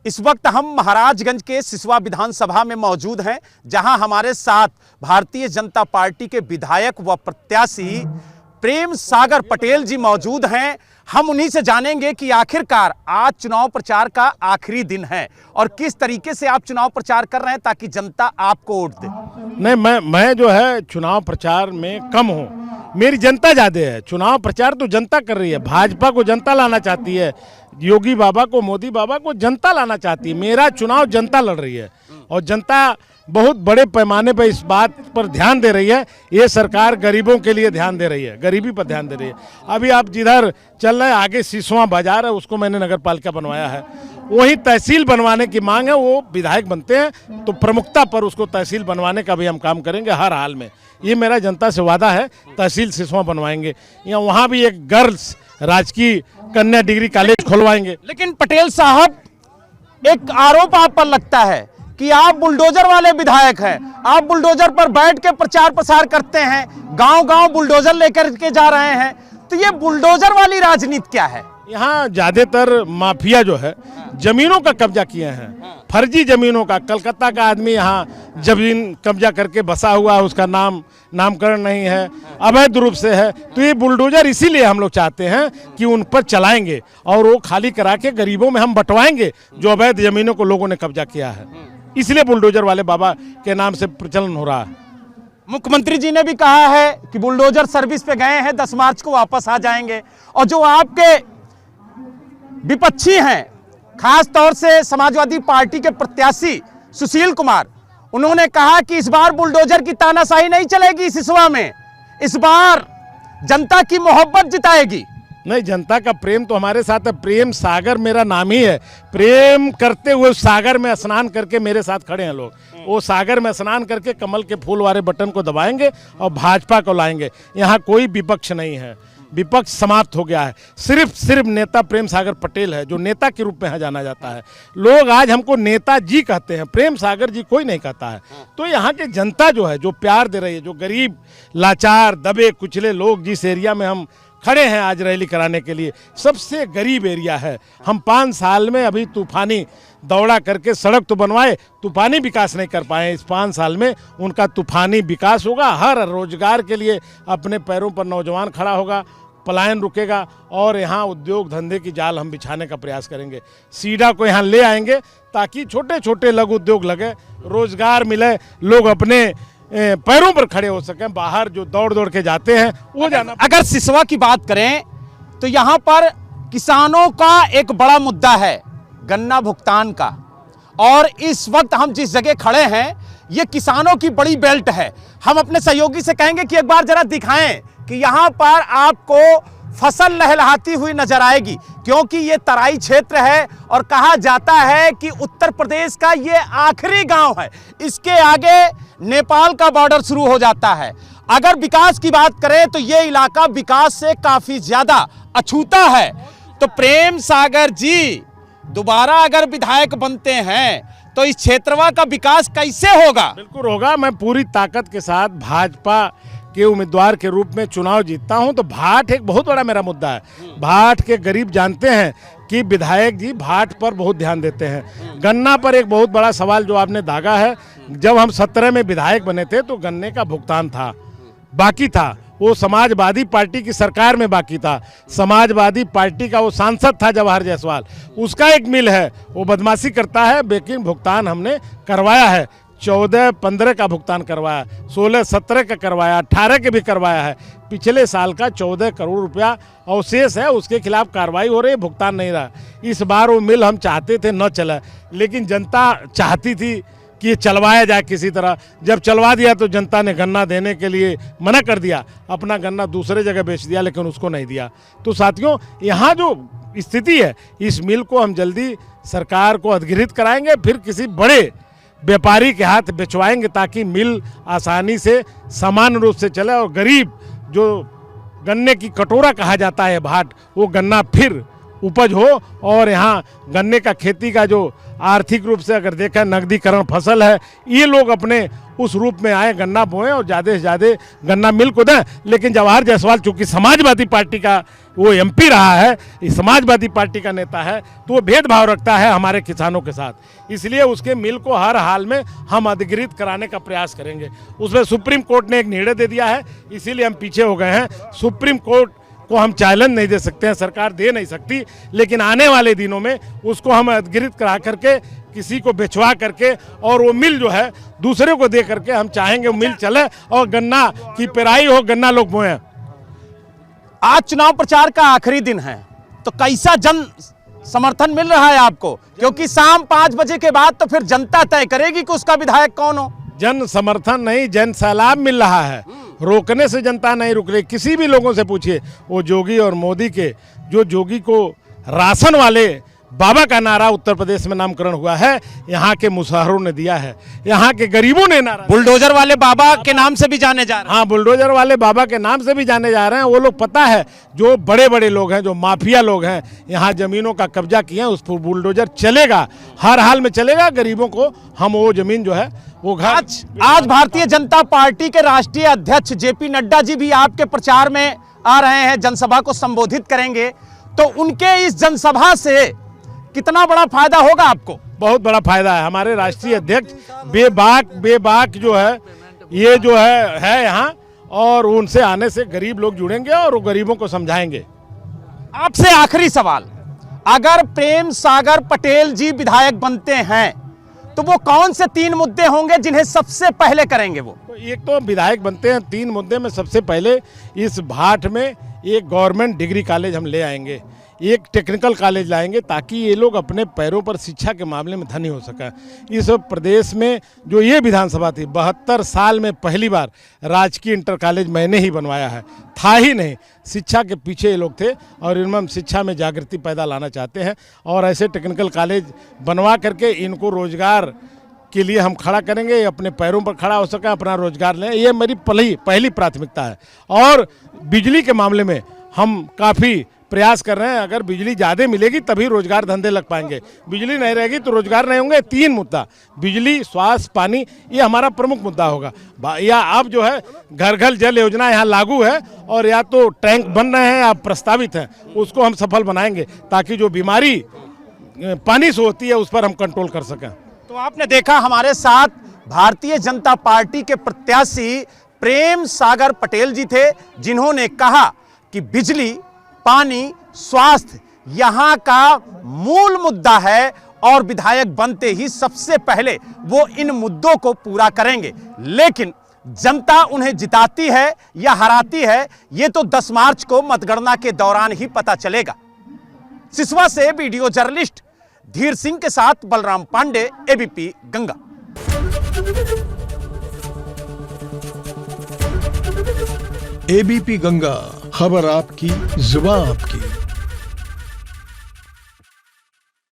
इस वक्त हम महाराजगंज के सिसवा विधानसभा में मौजूद हैं, जहां हमारे साथ भारतीय जनता पार्टी के विधायक व प्रत्याशी प्रेम सागर पटेल जी मौजूद हैं। हम उन्हीं से जानेंगे कि आखिरकार आज चुनाव प्रचार का आखिरी दिन है और किस तरीके से आप चुनाव प्रचार कर रहे हैं ताकि जनता आपको वोट दे। नहीं, मैं जो है चुनाव प्रचार में कम हूँ, मेरी जनता ज़्यादा है। चुनाव प्रचार तो जनता कर रही है, भाजपा को जनता लाना चाहती है, योगी बाबा को, मोदी बाबा को जनता लाना चाहती है। मेरा चुनाव जनता लड़ रही है और जनता बहुत बड़े पैमाने पर इस बात पर ध्यान दे रही है। ये सरकार गरीबों के लिए ध्यान दे रही है, गरीबी पर ध्यान दे रही है। अभी आप जिधर चल रहे हैं आगे सिसवा बाजार है, उसको मैंने नगर पालिका बनवाया है, वही तहसील बनवाने की मांग है। वो विधायक बनते हैं तो प्रमुखता पर उसको तहसील बनवाने का भी हम काम करेंगे हर हाल में। ये मेरा जनता से वादा है, तहसील सिसवा बनवाएंगे। या वहाँ भी एक गर्ल्स राजकीय कन्या डिग्री कॉलेज खुलवाएंगे। लेकिन पटेल साहब, एक आरोप आप पर लगता है कि आप बुलडोजर वाले विधायक हैं। आप बुलडोजर पर बैठ के प्रचार प्रसार करते हैं, गांव-गांव बुलडोजर लेकर के जा रहे हैं। तो ये बुलडोजर वाली राजनीति क्या है? यहाँ ज्यादातर माफिया जो है जमीनों का कब्जा किए हैं, फर्जी जमीनों का। कलकत्ता का आदमी यहाँ जमीन कब्जा करके बसा हुआ है, उसका नामकरण नहीं है, अवैध रूप से है। तो ये बुलडोजर इसीलिए हम लोग चाहते हैं कि उन पर चलाएंगे और वो खाली करा के गरीबों में हम बंटवाएंगे जो अवैध जमीनों को लोगों ने कब्जा किया है। इसलिए बुलडोजर वाले बाबा के नाम से प्रचलन हो रहा है। मुख्यमंत्री जी ने भी कहा है कि बुलडोजर सर्विस पे गए हैं, 10 मार्च को वापस आ जाएंगे। और जो आपके विपक्षी हैं, खास तौर से समाजवादी पार्टी के प्रत्याशी सुशील कुमार, उन्होंने कहा कि इस बार बुलडोजर की तानाशाही नहीं चलेगी सिसवा में, इस बार जनता की मोहब्बत जिताएगी। नहीं, जनता का प्रेम तो हमारे साथ है। प्रेम सागर मेरा नाम ही है। प्रेम करते हुए सागर में स्नान करके मेरे साथ खड़े हैं लोग। वो सागर में स्नान करके कमल के फूल वाले बटन को दबाएंगे और भाजपा को लाएंगे। यहाँ कोई विपक्ष नहीं है, विपक्ष समाप्त हो गया है। सिर्फ नेता प्रेम सागर पटेल है जो नेता के रूप में यहाँ जाना जाता है। लोग आज हमको नेता जी कहते हैं, प्रेम सागर जी कोई नहीं कहता है। तो यहाँ के जनता जो है, जो प्यार दे रही है, जो गरीब लाचार दबे कुचले लोग, जिस एरिया में हम खड़े हैं आज रैली कराने के लिए, सबसे गरीब एरिया है। हम 5 साल में अभी तूफानी दौड़ा करके सड़क तो बनवाए, तूफानी विकास नहीं कर पाए। इस 5 साल में उनका तूफानी विकास होगा। हर रोजगार के लिए अपने पैरों पर नौजवान खड़ा होगा, पलायन रुकेगा और यहाँ उद्योग धंधे की जाल हम बिछाने का प्रयास करेंगे। सीडा को यहाँ ले आएंगे ताकि छोटे छोटे लघु उद्योग लगे, रोजगार मिले, लोग अपने पैरों पर खड़े हो सकें। बाहर जो दौड़ दौड़ के जाते हैं वो जाना। अगर सिसवा की बात करें तो यहाँ पर किसानों का एक बड़ा मुद्दा है, गन्ना भुगतान का। और इस वक्त हम जिस जगह खड़े हैं ये किसानों की बड़ी बेल्ट है। हम अपने सहयोगी से कहेंगे कि एक बार जरा दिखाएं कि यहाँ पर आपको फसल लहलहाती हुई नजर आएगी, क्योंकि ये तराई क्षेत्र है और कहा जाता है कि उत्तर प्रदेश का ये आखिरी गांव है, इसके आगे नेपाल का बॉर्डर शुरू हो जाता है। अगर विकास की बात करें तो ये इलाका विकास से काफी ज्यादा अछूता है। तो प्रेम सागर जी दोबारा अगर विधायक बनते हैं तो इस क्षेत्रवा का विकास कैसे होगा? बिल्कुल होगा। मैं पूरी ताकत के साथ भाजपा के उम्मीदवार के रूप में चुनाव जीतता हूं। तो भाट एक बहुत बड़ा मेरा मुद्दा है। भाट के गरीब जानते हैं कि विधायक जी भाट पर बहुत ध्यान देते हैं। गन्ना पर एक बहुत बड़ा सवाल जो आपने दागा है, जब हम 17 में विधायक बने थे तो गन्ने का भुगतान था, बाकी था। वो समाजवादी पार्टी की सरकार में बाकी था। समाजवादी पार्टी का वो सांसद था जवाहर जायसवाल, उसका एक मिल है, वो बदमाशी करता है, लेकिन भुगतान हमने करवाया है। 14-15 का भुगतान करवाया, 16-17 का करवाया, 18 के भी करवाया है। पिछले साल का 14 करोड़ रुपया अवशेष है, उसके खिलाफ कार्रवाई हो रही है, भुगतान नहीं रहा। इस बार वो मिल हम चाहते थे न चले, लेकिन जनता चाहती थी कि चलवाया जाए किसी तरह। जब चलवा दिया तो जनता ने गन्ना देने के लिए मना कर दिया, अपना गन्ना दूसरे जगह बेच दिया, लेकिन उसको नहीं दिया। तो साथियों, यहाँ जो स्थिति है, इस मिल को हम जल्दी सरकार को अधिग्रहित कराएंगे, फिर किसी बड़े व्यापारी के हाथ बेचवाएंगे ताकि मिल आसानी से समान रूप से चले और गरीब जो गन्ने की कटोरा कहा जाता है भाट, वो गन्ना फिर उपज हो और यहाँ गन्ने का खेती का जो आर्थिक रूप से अगर देखा नगदीकरण फसल है, ये लोग अपने उस रूप में आए, गन्ना बोएं और ज़्यादा से ज़्यादा गन्ना मिल को दें। लेकिन जवाहर जायसवाल चूँकि समाजवादी पार्टी का वो एमपी रहा है, ये समाजवादी पार्टी का नेता है, तो वो भेदभाव रखता है हमारे किसानों के साथ। इसलिए उसके मिल को हर हाल में हम अधिकृत कराने का प्रयास करेंगे। उसमें सुप्रीम कोर्ट ने एक निर्णय दे दिया है, इसीलिए हम पीछे हो गए हैं। सुप्रीम कोर्ट को हम चैलेंज नहीं दे सकते हैं, सरकार दे नहीं सकती, लेकिन आने वाले दिनों में उसको हम अधिकृत करा करके किसी को बेचवा करके और वो मिल जो है दूसरे को दे करके हम चाहेंगे वो मिल चले और गन्ना की पेराई हो, गन्ना लोग बोएं। आज चुनाव प्रचार का आखिरी दिन है, तो कैसा जन समर्थन मिल रहा है आपको? क्योंकि शाम 5 बजे के बाद तो फिर जनता तय करेगी कि उसका विधायक कौन हो। जन समर्थन नहीं, जन सैलाब मिल रहा है। रोकने से जनता नहीं रुक रही। किसी भी लोगों से पूछिए, वो जोगी और मोदी के, जो जोगी को राशन वाले बाबा का नारा उत्तर प्रदेश में नामकरण हुआ है, यहाँ के मुसहरों ने दिया है, यहाँ के गरीबों ने नारा। बुलडोजर वाले बाबा के नाम से भी जाने जा रहे हैं। हाँ, बुलडोजर वाले बाबा के नाम से भी जाने जा रहे हैं। वो लोग पता है जो बड़े बड़े लोग हैं, जो माफिया लोग हैं, यहाँ जमीनों का कब्जा किए हैं, उस पर बुलडोजर चलेगा, हर हाल में चलेगा। गरीबों को हम वो जमीन जो है वो घर। आज भारतीय जनता पार्टी के राष्ट्रीय अध्यक्ष जेपी नड्डा जी भी आपके प्रचार में आ रहे हैं, जनसभा को संबोधित करेंगे, तो उनके इस जनसभा से कितना बड़ा फायदा होगा आपको? बहुत बड़ा फायदा है। हमारे राष्ट्रीय अध्यक्ष बेबाक जो है, ये जो है यहाँ, और उनसे आने से गरीब लोग जुड़ेंगे और वो गरीबों को समझाएंगे। आपसे आखिरी सवाल, अगर प्रेम सागर पटेल जी विधायक बनते हैं तो वो कौन से 3 मुद्दे होंगे जिन्हें सबसे पहले करेंगे? वो एक तो विधायक बनते हैं, 3 मुद्दे में सबसे पहले इस भाट में एक गवर्नमेंट डिग्री कॉलेज हम ले आएंगे, एक टेक्निकल कॉलेज लाएंगे, ताकि ये लोग अपने पैरों पर शिक्षा के मामले में धनी हो सकें। इस प्रदेश में जो ये विधानसभा थी, 72 साल में पहली बार राजकीय इंटर कॉलेज मैंने ही बनवाया है, था ही नहीं। शिक्षा के पीछे ये लोग थे और इनमें हम शिक्षा में जागृति पैदा लाना चाहते हैं और ऐसे टेक्निकल कॉलेज बनवा करके इनको रोजगार के लिए हम खड़ा करेंगे, अपने पैरों पर खड़ा हो सकें, अपना रोजगार लें। ये मेरी पहली प्राथमिकता है। और बिजली के मामले में हम काफ़ी प्रयास कर रहे हैं। अगर बिजली ज़्यादा मिलेगी तभी रोजगार धंधे लग पाएंगे, बिजली नहीं रहेगी तो रोजगार नहीं होंगे। 3 मुद्दा, बिजली, स्वास्थ्य, पानी, ये हमारा प्रमुख मुद्दा होगा। या अब जो है घर घर जल योजना यहाँ लागू है और या तो टैंक बन रहे हैं या प्रस्तावित हैं, उसको हम सफल बनाएंगे ताकि जो बीमारी पानी से होती है उस पर हम कंट्रोल कर सकें। तो आपने देखा, हमारे साथ भारतीय जनता पार्टी के प्रत्याशी प्रेम सागर पटेल जी थे, जिन्होंने कहा कि बिजली, पानी, स्वास्थ्य यहाँ का मूल मुद्दा है और विधायक बनते ही सबसे पहले वो इन मुद्दों को पूरा करेंगे। लेकिन जनता उन्हें जिताती है या हराती है, ये तो 10 मार्च को मतगणना के दौरान ही पता चलेगा। सिसवा से वीडियो जर्नलिस्ट धीर सिंह के साथ बलराम पांडे, एबीपी गंगा। एबीपी गंगा, खबर आपकी, जुबान आपकी।